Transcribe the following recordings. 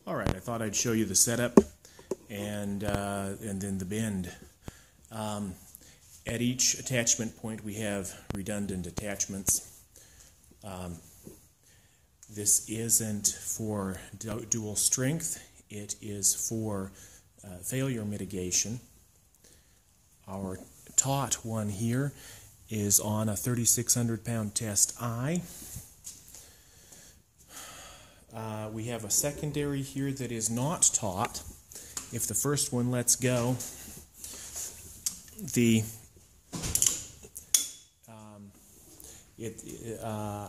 Alright, I thought I'd show you the setup and then the bend. At each attachment point we have redundant attachments. This isn't for dual strength, it is for failure mitigation. Our taut one here is on a 3,600 pound test I. We have a secondary here that is not taut. If the first one lets go,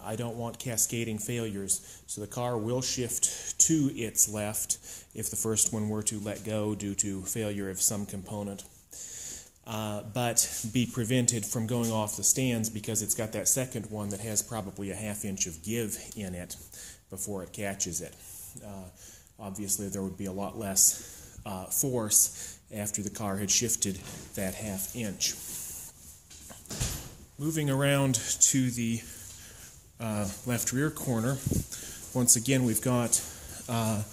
I don't want cascading failures, so the car will shift to its left if the first one were to let go due to failure of some component, but be prevented from going off the stands because it's got that second one that has probably a ½ inch of give in it before it catches it. Obviously there would be a lot less force after the car had shifted that ½ inch. Moving around to the left rear corner, once again we've got a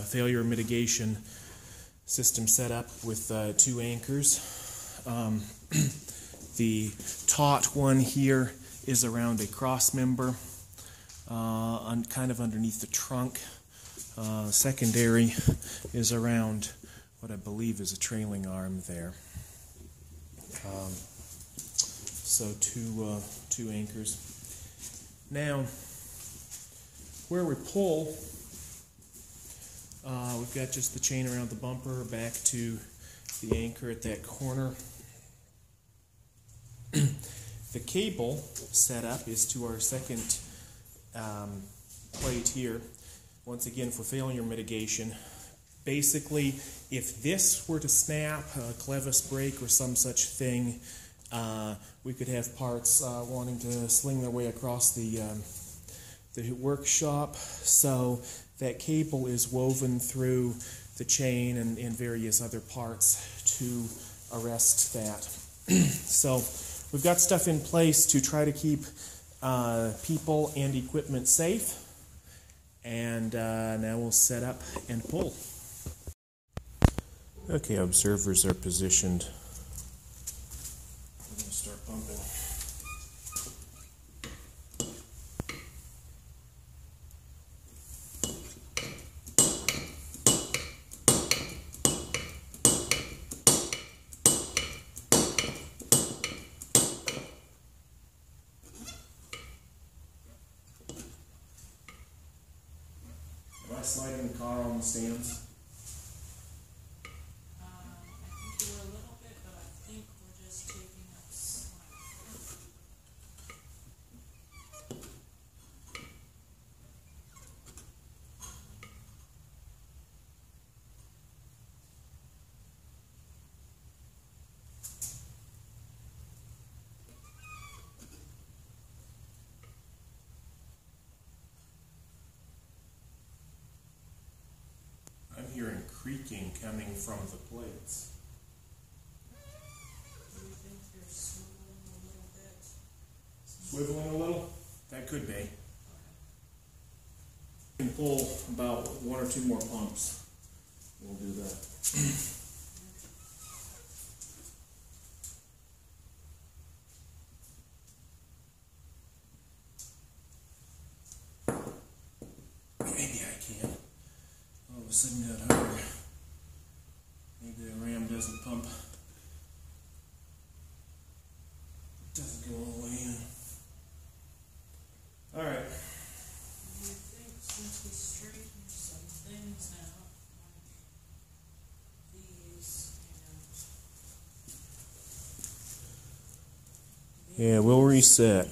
failure mitigation system set up with 2 anchors. The taut one here is around a cross member, kind of underneath the trunk. Secondary is around what I believe is a trailing arm there. So two anchors. Now, where we pull, we've got just the chain around the bumper back to the anchor at that corner. The cable setup is to our second plate here. Once again, for failure mitigation. Basically, if this were to snap, a clevis break or some such thing, we could have parts wanting to sling their way across the workshop. So that cable is woven through the chain and various other parts to arrest that. So we've got stuff in place to try to keep people and equipment safe. And now we'll set up and pull. Okay, observers are positioned. I'm going to start pumping. Am I sliding the car on the stands? I think you were a little bit, but I think we're just taking up slack. I'm hearing creaking coming from the plates. Do you think you're swiveling a little bit? Swiveling a little? That could be. Okay. We can pull about 1 or 2 more pumps. We'll do that. Maybe I can. All of a sudden got hard. Maybe the ram doesn't pump. Doesn't go all the way in. Alright. Do you think since we straightened some things out, like these and Yeah, we'll reset.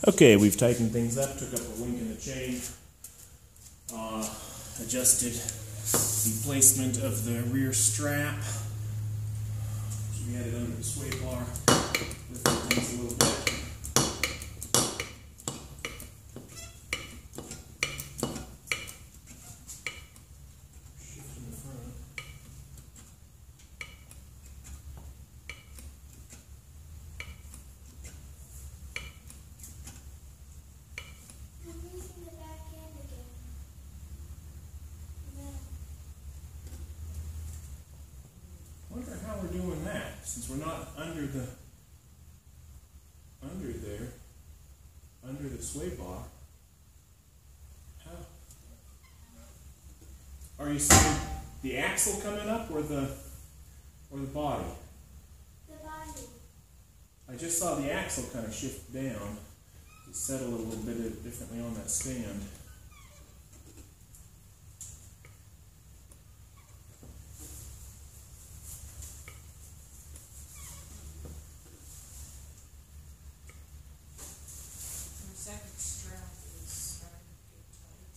Okay, we've tightened things up, took up a link in the chain, adjusted the placement of the rear strap. We had it under the sway bar, lifted things a little bit. Shift in the front. I'm using the back end. since we're not under the sway bar, how? Are you seeing the axle coming up or the body? The body. I just saw the axle kind of shift down. It settled a little bit differently on that stand. The second strap is starting to get tight.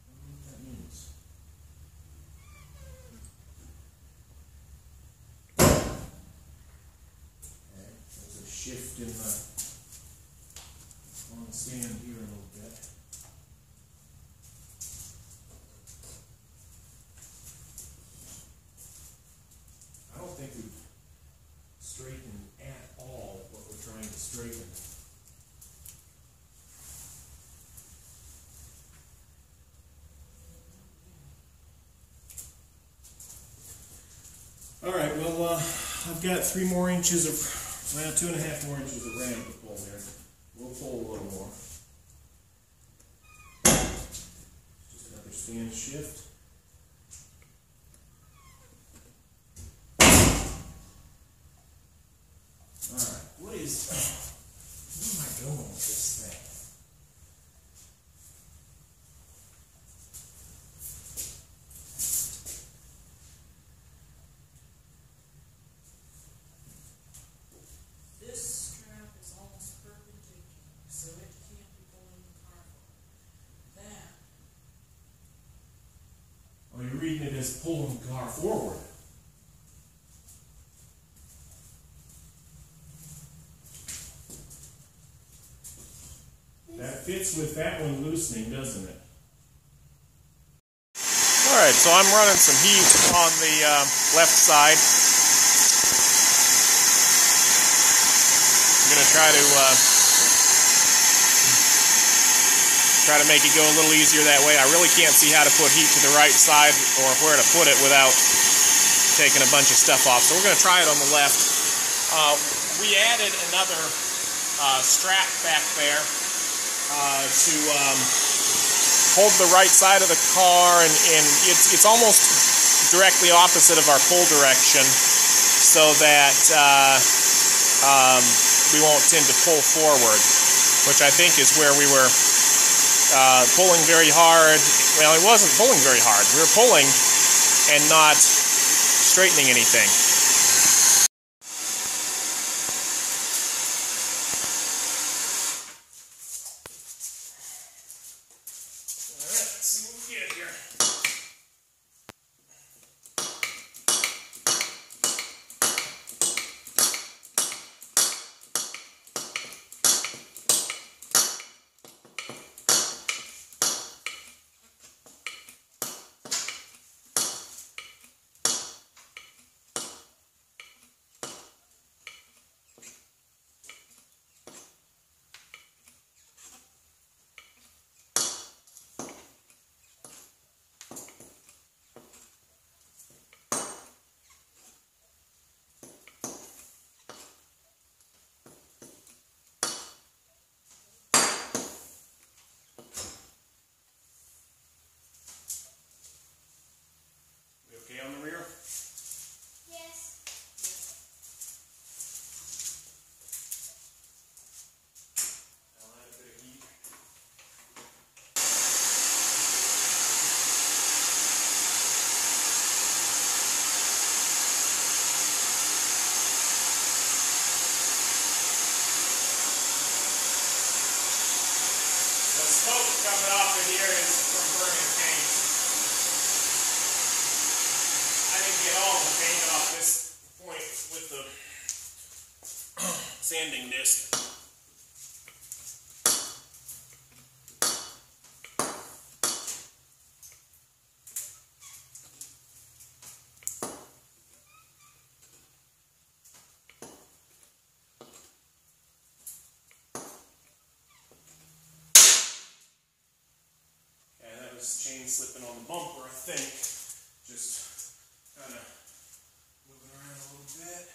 I don't know what that means. Okay, there's a shift on the stand here a little bit. I don't think we've straightened at all what we're trying to straighten. All right, well, I've got 3 more inches of, well, 2.5 more inches of ram to pull there. We'll pull a little more. Just another stand shift. All right, where am I going with this thing? This strap is almost perpendicular, so it can't be pulling the car forward. That, Oh, you're reading it as pulling the car forward. That fits with that one loosening, doesn't it? Alright, so I'm running some heat on the left side. I'm going to try to make it go a little easier that way. I really can't see how to put heat to the right side or where to put it without taking a bunch of stuff off. So we're going to try it on the left. We added another strap back there to hold the right side of the car, and it's almost directly opposite of our pull direction, so that we won't tend to pull forward, which I think is where we were pulling very hard. Well, it wasn't pulling very hard. We were pulling and not straightening anything. Okay on the rear? Yes. I'll add a bit of heat. The smoke coming off of here is from burning paint. I didn't get all the paint off this point with the sanding disc. Yeah, that was chain slipping on the bumper, I think. Just kind of moving around a little bit.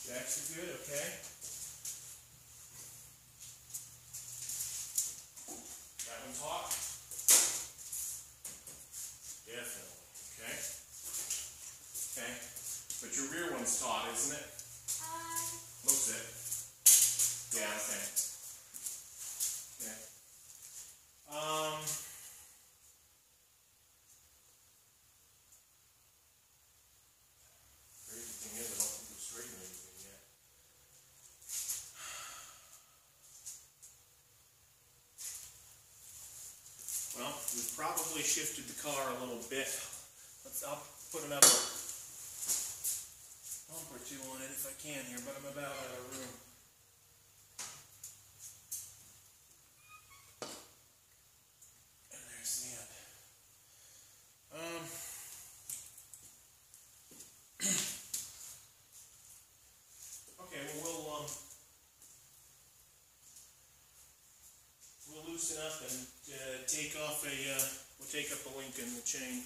Jacks are good, okay. That one's hot. Definitely, okay. Okay, but your rear one's taut, isn't it? Looks it. Yeah, okay. Okay. Crazy thing is, I don't think we've straightened anything yet. Well, we've probably shifted the car a little bit. I'll put another bump or two on it if I can here, but I'm about out of room. And there's the end. Okay, well, we'll loosen up and take off we'll take up a link in the chain.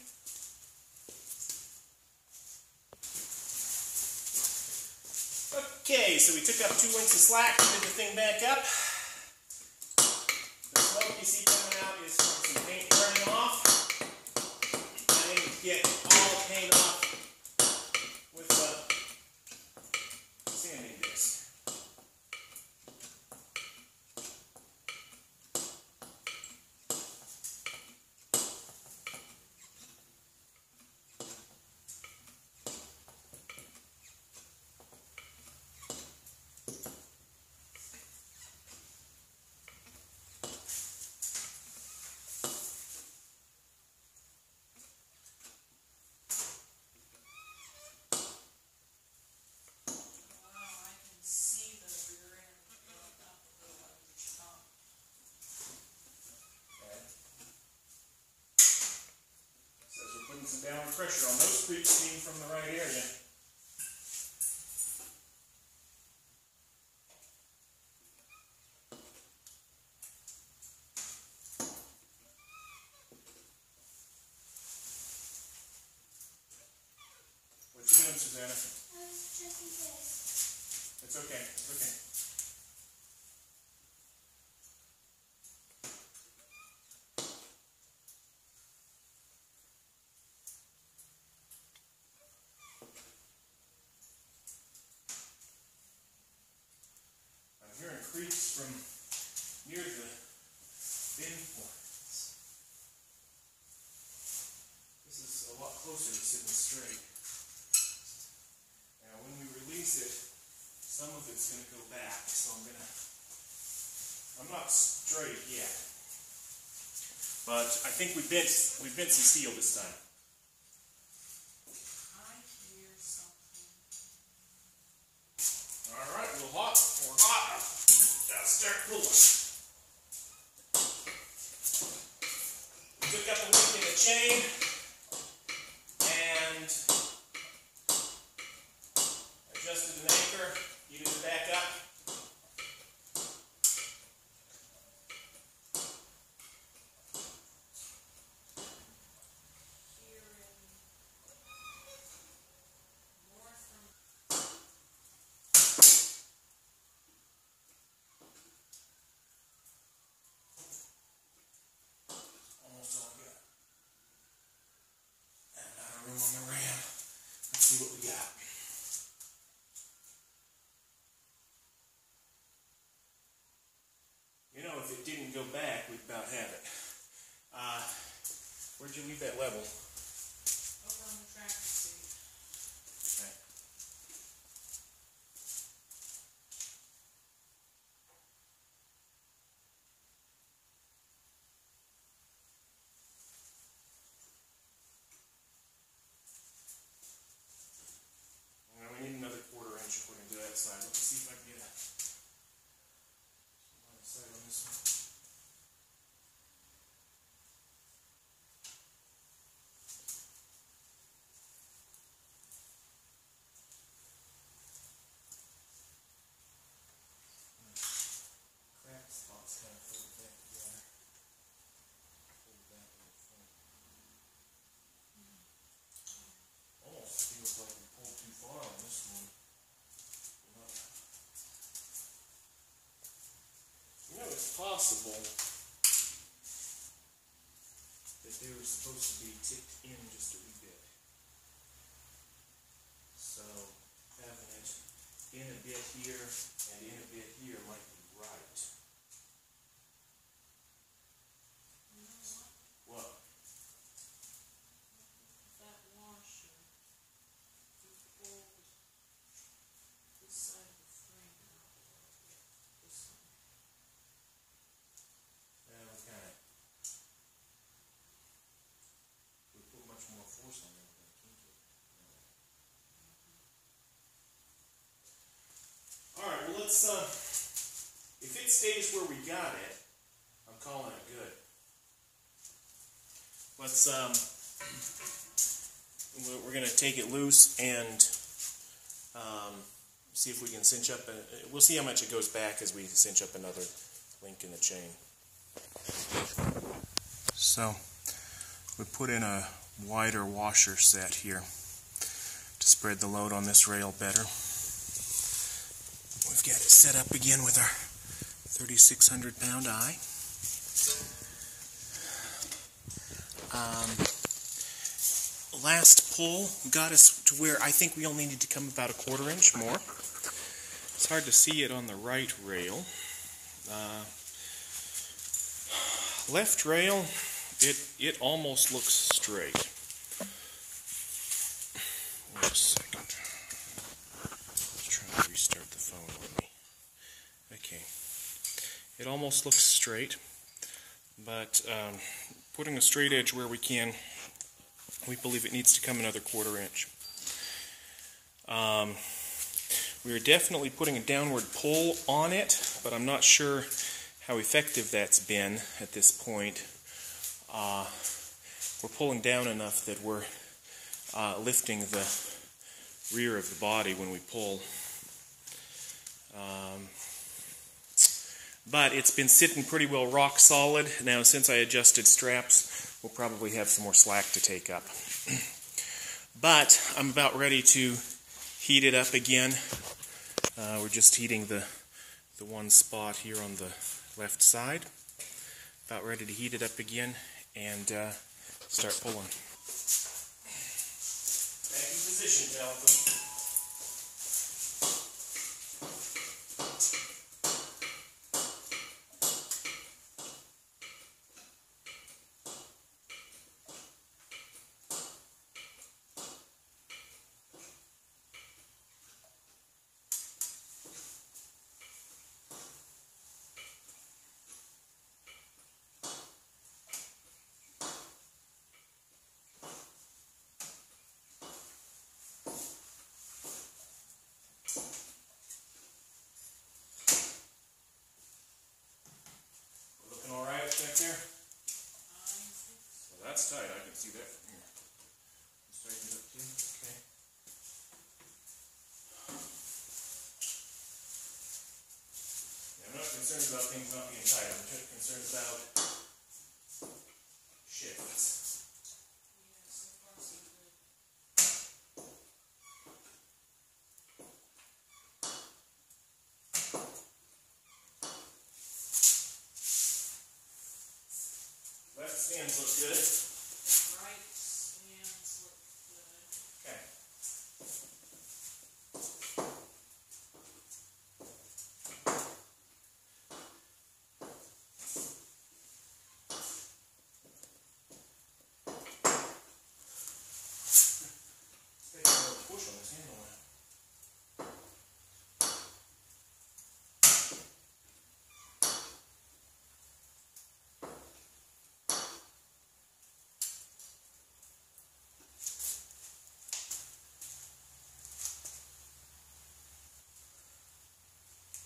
Okay, so we took up 2 links of slack, did the thing back up. The smoke you see coming out is from some paint burning off. I need to get all the paint off with a sanding disc. Some downward pressure on those streaks being from the right area. What you doing, Susanna? I was checking this. It's okay. It's okay. Hearing creaks from near the bin points. This is a lot closer to sitting straight. Now when we release it, some of it's going to go back, so I'm not straight yet. But I think we bent some steel this time. I hear something. Alright, we're hot. We're hot. Let's start pulling. We took up a link in the chain and adjusted an anchor, needed it back up. See what we got. You know, if it didn't go back, we'd about have it. Where'd you leave that level? Over on the tractor seat. Okay. We need another 1/4 inch according to that side. Let's see if I can get a line of sight on this one. possible that they were supposed to be tipped in just a wee bit. So having it in a bit here and in a bit here might be right. You know what? What? That washer would hold this side of the frame out a little bit. This one. We put much more force on there than kink it. Alright, well let's, if it stays where we got it, I'm calling it good. Let's, we're going to take it loose and see if we can cinch up, we'll see how much it goes back as we cinch up another link in the chain. So, we put in a wider washer set here to spread the load on this rail better. We've got it set up again with our 3,600 pound eye. Last pull got us to where I think we only need to come about a 1/4 inch more. It's hard to see it on the right rail. Left rail, it almost looks straight. Wait a second. Let's try to restart the phone on me. Okay. It almost looks straight, but putting a straight edge where we can, we believe it needs to come another 1/4 inch. We are definitely putting a downward pull on it, but I'm not sure how effective that's been at this point. We're pulling down enough that we're lifting the rear of the body when we pull. But it's been sitting pretty well rock solid. Now, since I adjusted straps, we'll probably have some more slack to take up. But I'm about ready to heat it up again. We're just heating the one spot here on the left side. About ready to heat it up again and start pulling. Back in position, Calvin. Back there? Well, that's tight. I can see that from here. Straighten it up too. Okay. Yeah, I'm not concerned about things not being tight. I'm just concerned about shifts. Yeah, so far so good. Left stands look good. Right stands look good. Okay. Let's take a little push on this handle now.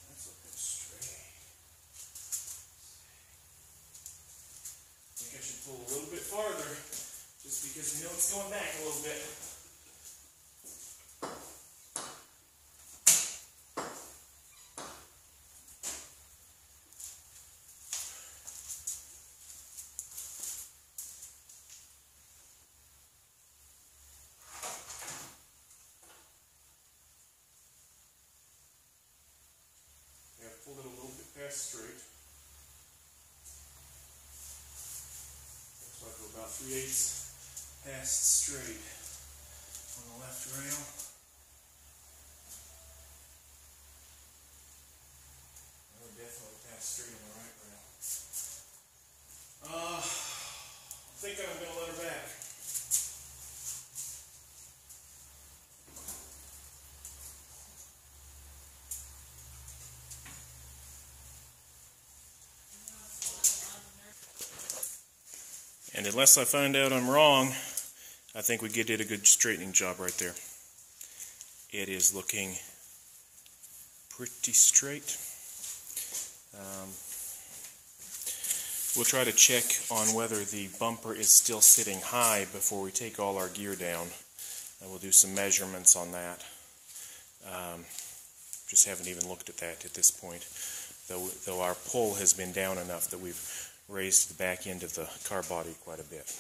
That's looking straight. I think I should pull a little bit farther, just because we know it's going back a little bit. Yeah, pulled it a little bit past straight. 3/8 passed straight on the left rail. And we're definitely passed straight on the right rail. I'm thinking I'm going to let her back. And unless I find out I'm wrong, I think we did a good straightening job right there. It is looking pretty straight. We'll try to check on whether the bumper is still sitting high before we take all our gear down. And we'll do some measurements on that. Just haven't even looked at that at this point, though our pull has been down enough that we've raised the back end of the car body quite a bit.